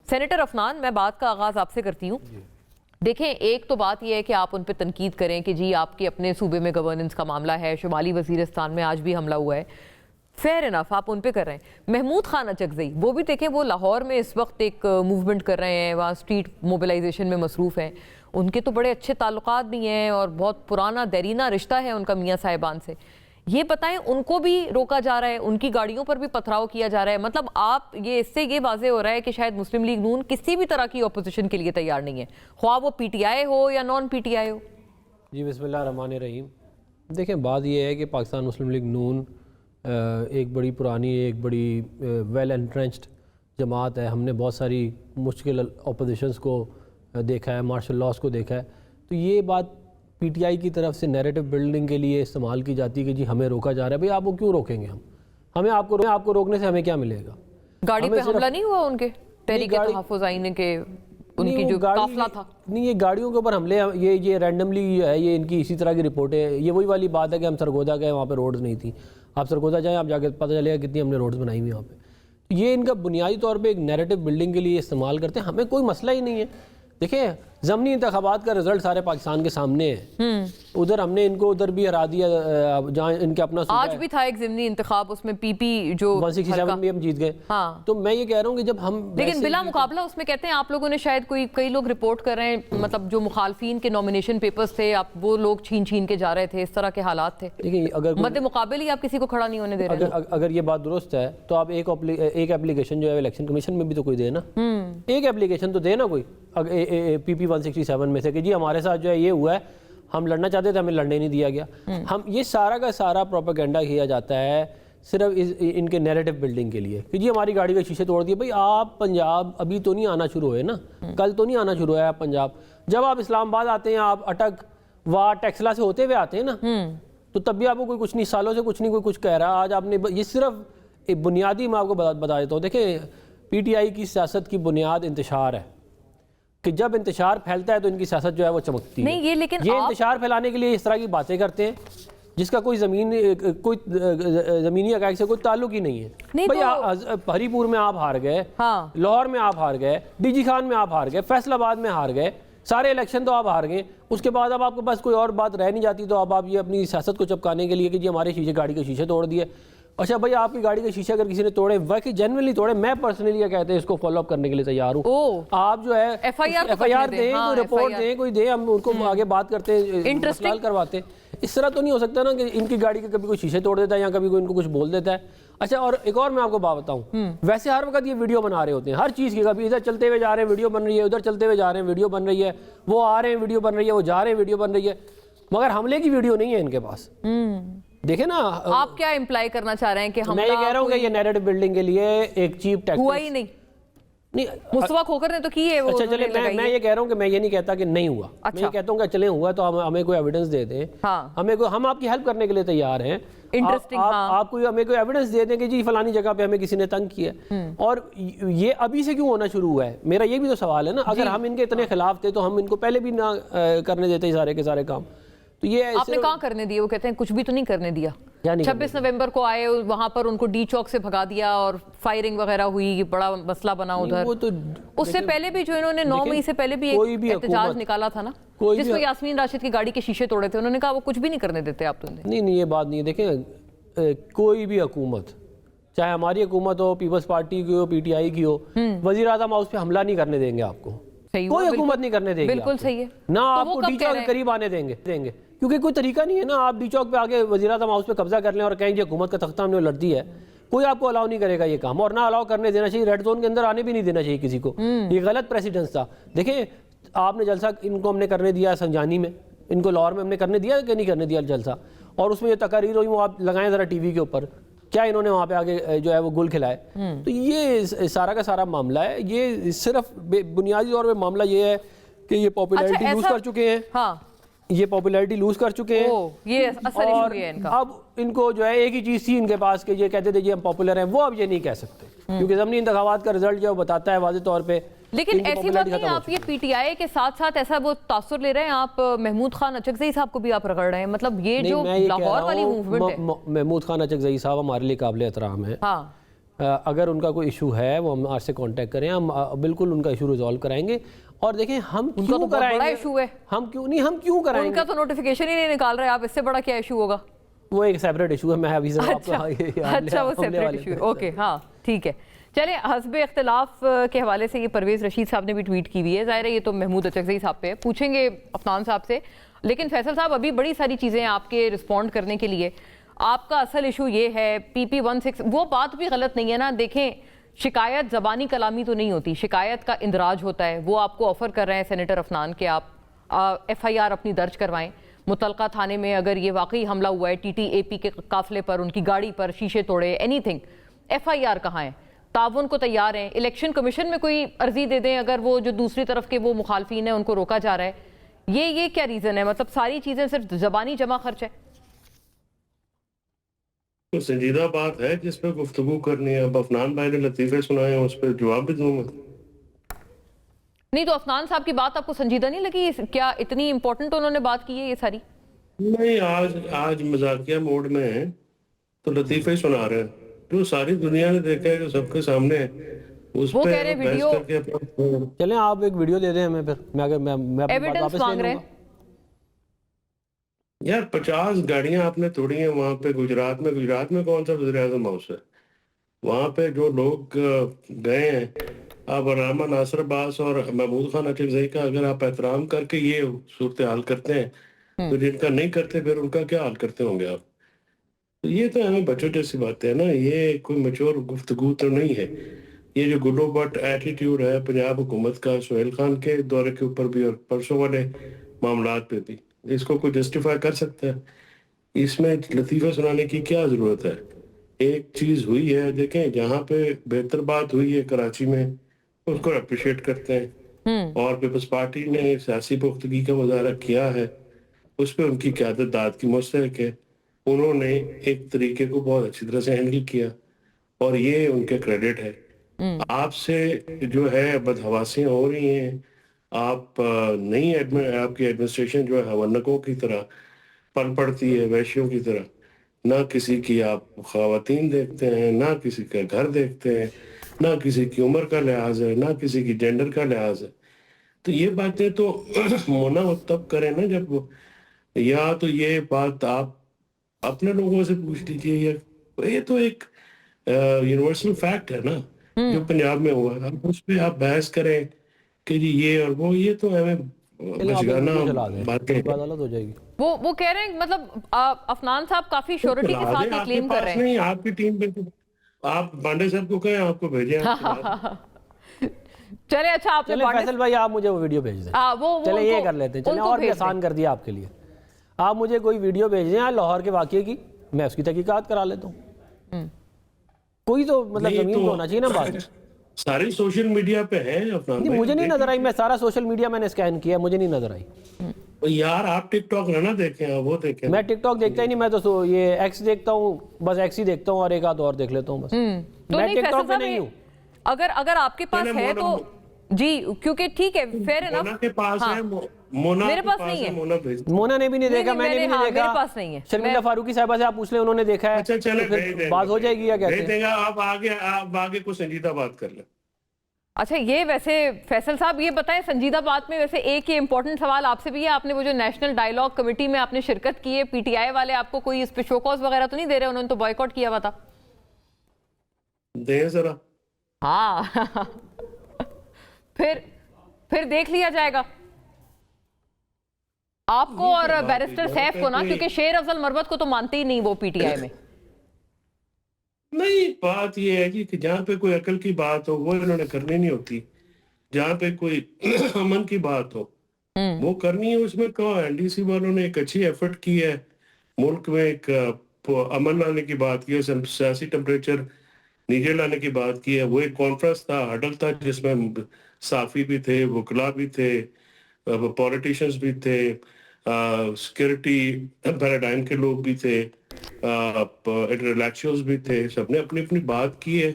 Senator Afnan, میں بات کا آغاز آپ سے کرتی ہوں. دیکھیں، ایک تو بات یہ ہے کہ آپ ان پہ تنقید کریں کہ جی آپ کے اپنے صوبے میں گورننس کا معاملہ ہے، شمالی وزیرستان میں آج بھی حملہ ہوا ہے. فیئر انف، آپ ان پہ کر رہے ہیں. محمود خان اچکزئی وہ بھی دیکھیں، وہ لاہور میں اس وقت ایک موومنٹ کر رہے ہیں، وہاں اسٹریٹ موبلائزیشن میں مصروف ہیں. ان کے تو بڑے اچھے تعلقات بھی ہیں اور بہت پرانا دیرینہ رشتہ ہے ان کا میاں صاحبان سے. یہ بتائیں، ان کو بھی روکا جا رہا ہے، ان کی گاڑیوں پر بھی پتھراؤ کیا جا رہا ہے. مطلب آپ اس سے یہ واضح ہو رہا ہے کہ شاید مسلم لیگ نون کسی بھی طرح کی اپوزیشن کے لیے تیار نہیں ہے، خواہ وہ پی ٹی آئی ہو یا نان پی ٹی آئی ہو. جی بسم اللہ الرحمن الرحیم. دیکھیں، بات یہ ہے کہ پاکستان مسلم لیگ نون ایک بڑی پرانی، ایک بڑی ویل انٹرنچڈ جماعت ہے. ہم نے بہت ساری مشکل اپوزیشنز کو دیکھا ہے، مارشل لاس کو دیکھا ہے. تو یہ بات پی ٹی آئی کی طرف سے نیریٹو بلڈنگ کے لیے استعمال کی جاتی ہے کہ جی ہمیں روکا جا رہا ہے. بھئی آپ کو کیوں روکیں گے؟ ہمیں آپ کو روکنے سے ہمیں کیا ملے گا؟ گاڑی پہ حملہ نہیں ہوا ان کے تحریک تحفظ آئین کے ان کی جو قافلہ تھا؟ نہیں، یہ گاڑیوں کے اوپر حملے یہ رینڈملی ہے. یہ ان کی اسی طرح کی رپورٹیں ہیں. یہ وہی والی بات ہے کہ ہم سرگودا گئے، وہاں پہ روڈز نہیں تھیں. آپ سرگودا جائیں، آپ جا کے پتہ چلے گا کتنی ہم نے روڈز بنائی ہوئی وہاں پہ. یہ ان کا بنیادی طور پہ ایک نیریٹو بلڈنگ کے لیے استعمال کرتے ہیں. ہمیں کوئی مسئلہ ہی نہیں ہے. دیکھیں، ضمنی انتخابات کا رزلٹ سارے پاکستان کے سامنے ہے. ادھر ہم نے ان کو ادھر بھی ہرا دیا جہاں ان کے اپنا آج بھی تھا ایک ضمنی انتخاب، اس میں پی پی جو 167 میں ہم جیت گئے. تو میں یہ کہہ رہا ہوں کہ جب ہم لیکن بلا مقابلہ اس میں کہتے ہیں آپ لوگوں نے شاید کئی لوگ رپورٹ کر رہے ہیں، مطلب جو مخالفین کے نومینیشن پیپرز تھے آپ وہ لوگ چھین کے جا رہے تھے، اس طرح کے حالات تھے. لیکن اگر مد مقابل ہی آپ کسی کو کھڑا نہیں ہونے دے رہے ہیں. اگر یہ بات درست ہے تو آپ ایک اپلیکیشن جو ہے الیکشن کمیشن میں بھی تو کوئی دے نا. ایک اپلیکیشن تو دے نا کوئی پی پی 167 میں سے کہ جی ہمارے ساتھ جو ہے یہ ہوا ہے، ہم لڑنا چاہتے تھے، ہمیں لڑنے نہیں دیا گیا. ہم یہ سارا کا سارا پروپیگنڈا کیا جاتا ہے صرف ان کے نیریٹو بلڈنگ کے لیے کہ جی ہماری گاڑی کے شیشے توڑ دیے. بھئی آپ پنجاب ابھی تو نہیں آنا شروع ہوئے نا، کل تو نہیں آنا شروع ہوا ہے پنجاب. جب آپ اسلام آباد آتے ہیں، آپ اٹک وا ٹیکسلا سے ہوتے ہوئے آتے ہیں نا، تو تب بھی آپ کو کوئی کچھ نہیں، سالوں سے کچھ نہیں کوئی کچھ کہہ رہا. آج آپ نے یہ صرف ایک بنیادی میں آپ کو بتا دیتا ہوں. دیکھیں، پی ٹی آئی کی سیاست کی بنیاد انتشار ہے کہ جب انتشار پھیلتا ہے تو ان کی سیاست جو ہے وہ چمکتی ہے. یہ انتشار پھیلانے کے لیے اس طرح کی باتیں کرتے ہیں جس کا کوئی زمینی حقائق سے کوئی تعلق ہی نہیں ہے. بھئی ہری پور میں آپ ہار گئے، لاہور میں آپ ہار گئے، ڈی جی خان میں آپ ہار گئے، فیصل آباد میں ہار گئے، سارے الیکشن تو آپ ہار گئے. اس کے بعد اب آپ کے پاس کوئی اور بات رہ نہیں جاتی تو اب آپ یہ اپنی سیاست کو چپکانے کے لیے کہ جی ہمارے شیشے گاڑی کے شیشے توڑ دیے. اچھا بھائی، آپ کی گاڑی کے شیشے اگر کسی نے توڑے، واقعی جنرلی توڑے، میں پرسنلی یہ کہتے ہیں اس کو فالو اپ کرنے کے لیے تیار ہوں. آپ جو ہے ایف آئی آر دیں، کوئی رپورٹ دیں، کوئی دیں، ہم ان کو آگے بات کرتے ہیں، مسئلہ کرواتے ہیں. اس طرح تو نہیں ہو سکتا نا کہ ان کی گاڑی کے کبھی کوئی شیشے توڑ دیتا ہے یا کبھی کوئی ان کو کچھ بول دیتا ہے. اچھا، اور ایک اور میں آپ کو بات بتاؤں، ویسے ہر وقت یہ ویڈیو بنا رہے ہوتے ہیں ہر چیز کی. کبھی ادھر چلتے ہوئے جا رہے ہیں ویڈیو بن رہی ہے، ادھر چلتے ہوئے جا رہے ہیں ویڈیو بن رہی ہے، وہ آ رہے ہیں ویڈیو بن رہی ہے، وہ جا رہے ہیں ویڈیو بن رہی ہے، مگر حملے کی ویڈیو نہیں ہے ان کے پاس. دیکھیں نا، آپ کیا امپلائی کرنا چاہ رہے ہیں کہ میں یہ کہہ رہا ہوں کہ یہ نیریٹو بلڈنگ کے لیے ایک چیپ ٹیکٹک ہوا ہی نہیں. مصطفیٰ کھوکھر نے تو کی ہے وہ. اچھا چلے، میں یہ کہہ رہا ہوں کہ میں یہ نہیں کہتا کہ نہیں ہوا. میں یہ کہتا ہوں کہ چلیں ہوا تو ہمیں کوئی ایویڈنس دے دیں. ہم آپ کی ہیلپ کرنے کے لیے تیار ہیں. آپ ہمیں کوئی ایویڈنس دے دیں کہ جی فلانی جگہ پہ ہمیں کسی نے تنگ کیا. اور یہ ابھی سے کیوں ہونا شروع ہوا ہے؟ میرا یہ بھی تو سوال ہے نا. اگر ہم ان کے اتنے خلاف تھے تو ہم ان کو پہلے بھی نہ کرنے دیتے سارے کے سارے کام. تو یہ آپ نے کہاں کرنے دیا؟ وہ کہتے ہیں کچھ بھی تو نہیں کرنے دیا. 26 نومبر کو آئے، وہاں پر ان کو ڈی چوک سے بھگا دیا اور فائرنگ وغیرہ ہوئی، بڑا مسئلہ بنا ادھر. اس سے پہلے بھی جو انہوں نے 9 مئی سے پہلے بھی ایک احتجاج نکالا تھا نا، جس میں یاسمین راشد کی گاڑی کے شیشے توڑے تھے. انہوں نے کہا وہ کچھ بھی نہیں کرنے دیتے آپ. نہیں یہ بات نہیں ہے. دیکھیں، کوئی بھی حکومت، چاہے ہماری حکومت ہو، پیپلز پارٹی کی ہو، پی ٹی آئی کی ہو، وزیر اعظم ہاؤس پہ حملہ نہیں کرنے دیں گے آپ کو. کوئی حکومت نہیں کرنے دے گی. بالکل صحیح ہے. نہ آپ کو ڈی چوک کے قریب آنے دیں گے، کیونکہ کوئی طریقہ نہیں ہے نا. آپ ڈی چوک پہ آگے وزیر اعظم ہاؤس پہ قبضہ کر لیں اور کہیں کہ حکومت کا تختہ ہم نے لڑتی ہے. کوئی آپ کو الاؤ نہیں کرے گا یہ کام، اور نہ الاؤ کرنے دینا چاہیے. ریڈ زون کے اندر آنے بھی نہیں دینا چاہیے کسی کو. یہ غلط پریسیڈنس تھا. دیکھیں، آپ نے جلسہ ان کو ہم نے کرنے دیا سنجانی میں، ان کو لاہور میں ہم نے کرنے دیا کہ نہیں کرنے دیا جلسہ. اور اس میں جو تقاریر ہوئی وہ آپ لگائیں ذرا ٹی وی کے اوپر، کیا انہوں نے وہاں پہ آگے جو ہے وہ گل کھلائے. تو یہ سارا کا سارا معاملہ ہے. یہ صرف بنیادی طور پہ معاملہ یہ ہے کہ یہ پاپولیرٹی لوز کر چکے ہیں. یہ پاپولیرٹی لوز کر چکے ہیں. یہ اصل ایشو ہے ان کا. اب ان کو جو ہے ایک ہی چیز تھی ان کے پاس کہ یہ کہتے تھے جی ہم پاپولر ہیں، وہ اب یہ نہیں کہہ سکتے کیونکہ ضمنی انتخابات کا رزلٹ جو بتاتا ہے واضح طور پہ. لیکن ایسی بات نہیں، آپ یہ پی ٹی آئی کے ساتھ ساتھ ایسا وہ تاثر لے رہے ہیں. آپ محمود خان اچکزئی صاحب کو بھی آپ رگڑ رہے ہیں. مطلب یہ جو لاہور والی موومنٹ ہے، محمود خان اچکزئی صاحب ہمارے لیے قابل احترام ہے. اگر ان کا کوئی ایشو ہے وہ ہم آپ سے کانٹیکٹ کریں, ہم بالکل ان کا ایشو ریزالو کرائیں گے. اور دیکھیں ہم کیوں کرائیں گے, ہم کیوں کرائیں گے, ان کا تو نوٹیفیکیشن ہی نہیں نکال رہے آپ, اس سے بڑا کیا ایشو ہوگا؟ وہ ایک سیپریٹ ایشو ہے, میں ابھی سے آپ کو اچھا وہ سیپریٹ ایشو ہے, اوکے ہاں ٹھیک ہے. چلیں حسب اختلاف کے حوالے سے یہ پرویز رشید صاحب نے بھی ٹویٹ کی ہوئی ہے, ظاہر ہے یہ تو محمود اچکزئی صاحب پہ پوچھیں گے عفنان صاحب سے, لیکن فیصل صاحب ابھی بڑی ساری چیزیں آپ کے رسپونڈ کرنے کے لیے. آپ کا اصل ایشو یہ ہے PP16, وہ بات بھی غلط نہیں ہے نا. دیکھیں شکایت زبانی کلامی تو نہیں ہوتی, شکایت کا اندراج ہوتا ہے. وہ آپ کو آفر کر رہے ہیں سینیٹر عفنان کہ آپ FIR اپنی درج کروائیں متعلقہ تھانے میں, اگر یہ واقعی حملہ ہوا ہے TTAP کے قافلے پر, ان کی گاڑی پر, شیشے توڑے, اینی تھنگ, FIR کہاں ہے؟ تعاون کو تیار ہیں, الیکشن کمیشن میں کوئی عرضی دے دیں اگر وہ جو دوسری طرف کے وہ مخالفین ہیں ان کو روکا جا رہا ہے. یہ کیا ریزن ہے؟ مطلب ساری چیزیں صرف زبانی جمع خرچ ہے؟ تو سنجیدہ بات ہے جس پہ گفتگو کرنی ہے. اب عفنان بھائی نے لطیفے سنائے ہیں, اس پہ جواب بھی دوں گا. نہیں تو عفنان صاحب کی بات آپ کو سنجیدہ نہیں لگی؟ کیا اتنی امپورٹنٹ انہوں نے بات کی ہے یہ ساری؟ نہیں, آج مذاکیہ موڈ میں ہیں تو لطیفے سنا رہے ہیں, جو ساری دنیا نے دیکھا ہے, جو سب کے سامنے ہے, اس وہ پہ کہہ رہے ہیں بحث ویڈیو کر کے اپنا. چلیں آپ ایک ویڈیو دے دیں ہمیں, پھر میں ایویڈنس مانگ رہے ہیں. یار 50 گاڑیاں آپ نے توڑی ہیں وہاں پہ گجرات میں کون سا وزیر اعظم ہاؤس ہے وہاں پہ جو لوگ گئے ہیں. آپ علامہ ناصر عباس اور محمود خان اچکزئی کا اگر آپ احترام کر کے یہ صورتحال کرتے ہیں تو جن کا نہیں کرتے پھر ان کا کیا حال کرتے ہوں گے آپ؟ تو یہ تو ہمیں بچوں جیسی بات ہے نا, یہ کوئی میچور گفتگو تو نہیں ہے. یہ جو گلو بٹ ایٹیٹیوڈ ہے پنجاب حکومت کا, سہیل خان کے دورے کے اوپر بھی اور پرسوں والے معاملات پہ بھی, اس کو کوئی جسٹیفائی کر سکتا ہے؟ اس میں لطیفہ سنانے کی کیا ضرورت ہے؟ ایک چیز ہوئی ہے, دیکھیں جہاں پہ بہتر بات ہوئی ہے کراچی میں اس کو اپریشیٹ کرتے ہیں, اور پیپلز پارٹی نے سیاسی پختگی کا مظاہرہ کیا ہے, اس پہ ان کی قیادت داد کی مستحق ہے. انہوں نے ایک طریقے کو بہت اچھی طرح سے ہینڈل کیا اور یہ ان کے کریڈٹ ہے. آپ سے جو ہے بدحواسیاں ہو رہی ہیں, آپ نہیں آپ کی ایڈمنسٹریشن جو ہے حوالنکوں کی طرح پل پڑتی ہے, ویشیوں کی طرح. نہ کسی کی آپ خواتین دیکھتے ہیں, نہ کسی کا گھر دیکھتے ہیں, نہ کسی کی عمر کا لحاظ ہے, نہ کسی کی جینڈر کا لحاظ ہے. تو یہ باتیں تو مونا تب کریں نا جب, یا تو یہ بات آپ اپنے لوگوں سے پوچھ لیجیے. یہ تو ایک یونیورسل فیکٹ ہے نا جو پنجاب میں ہوا ہے. اب اس پہ آپ بحث کریں کہ جی یہ اور وہ, یہ تو ہمیں بچگانا باتیں ہو جائے گی. وہ کہہ رہے ہیں مطلب عفنان صاحب کافی شیورٹی کے ساتھ یہ کلیم کر رہے ہیں. نہیں, آپ کی ٹیم پہ آپ بانڈے صاحب کو کہیں آپ کو بھیجیں. چلے اچھا آپ نے فیصل بھائی آپ مجھے وہ ویڈیو بھیج دیں. چلے یہ کر لیتے ہیں, چلیں اور بھی آسان کر دیا آپ کے لیے. آپ مجھے کوئی ویڈیو بھیج دیں لاہور کے واقعے کی, میں اس کی تحقیقات کرا لیتا ہوں. کوئی تو مطلب زمین تو ہونا چاہیے نا بات. ساری سوشل میڈیا پہ ہیں عفنان بھائی, مجھے نہیں نظر آئی. میں سارا سوشل میڈیا میں نے اسکین کیا, مجھے نہیں نظر آئی. یار آپ ٹک ٹاک نہ دیکھیں, وہ دیکھیں. میں ٹک ٹاک دیکھتا ہی نہیں, میں تو یہ ایکس دیکھتا ہوں, بس ایکس ہی دیکھتا ہوں اور ایک آدھ اور دیکھ لیتا ہوں بس. میں ٹک ٹاک پہ نہیں ہوں. اگر آپ کے پاس ہے تو جی, کیونکہ ٹھیک ہے, فیئر انف. مونا کے پاس ہے, مونا میرے پاس نہیں ہے. مونا نے بھی نہیں دیکھا, میں نے بھی نہیں دیکھا. میرے پاس نہیں ہے. شرمیلا فاروقی صاحبہ سے آپ پوچھ لیں, انہوں نے دیکھا ہے. اچھا چلے بات ہو جائے گی یا کہتے ہیں آپ آگے کو سنجیدہ بات کر لیں. اچھا یہ ویسے فیصل صاحب یہ بتائیں, سنجیدہ بات میں ویسے ایک یہ امپورٹنٹ سوال آپ سے بھی ہے. آپ نے وہ جو نیشنل ڈائیلاگ کمیٹی میں آپ نے شرکت کی ہے, PTI والے آپ کو کوئی اس پہ شو کاز وغیرہ تو نہیں دے رہے؟ انہوں نے تو بائیکاٹ کیا ہوا تھا. دیں ذرا. ہاں پھر دیکھ لیا جائے گا آپ کو اور بیرسٹر سیف کو نا, کیونکہ شیر افضل مربت کو تو مانتے ہی نہیں وہ PTI میں. نہیں, بات یہ ہے کہ جہاں پہ کوئی عقل کی بات ہو وہ انہوں نے کرنی نہیں ہوتی. جہاں پہ کوئی امن کی بات ہو وہ کرنی ہے. اس میں کہا NDC والوں نے ایک اچھی ایفرٹ کی ہے, ملک میں ایک امن لانے کی بات کی ہے, سیاسی ٹمپریچر نیچے لانے کی بات کی ہے. وہ ایک کانفرنس تھا, ہڈل تھا, جس میں صحافی بھی تھے, وکلا بھی تھے, پولیٹیشنز بھی تھے, سیکیورٹی پیراڈائم کے لوگ بھی تھے, انٹلیکچوئلز بھی تھے. سب نے اپنی اپنی بات کی ہے.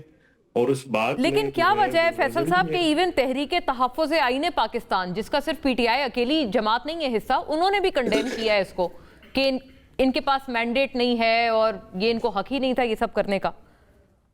اور اس بات لیکن کیا وجہ ہے فیصل صاحب کہ ایون تحریک تحفظ آئین پاکستان, جس کا صرف PTI اکیلی جماعت نہیں ہے حصہ, انہوں نے بھی کنڈیم کیا ہے اس کو کہ ان کے پاس مینڈیٹ نہیں ہے اور یہ ان کو حق ہی نہیں تھا یہ سب کرنے کا.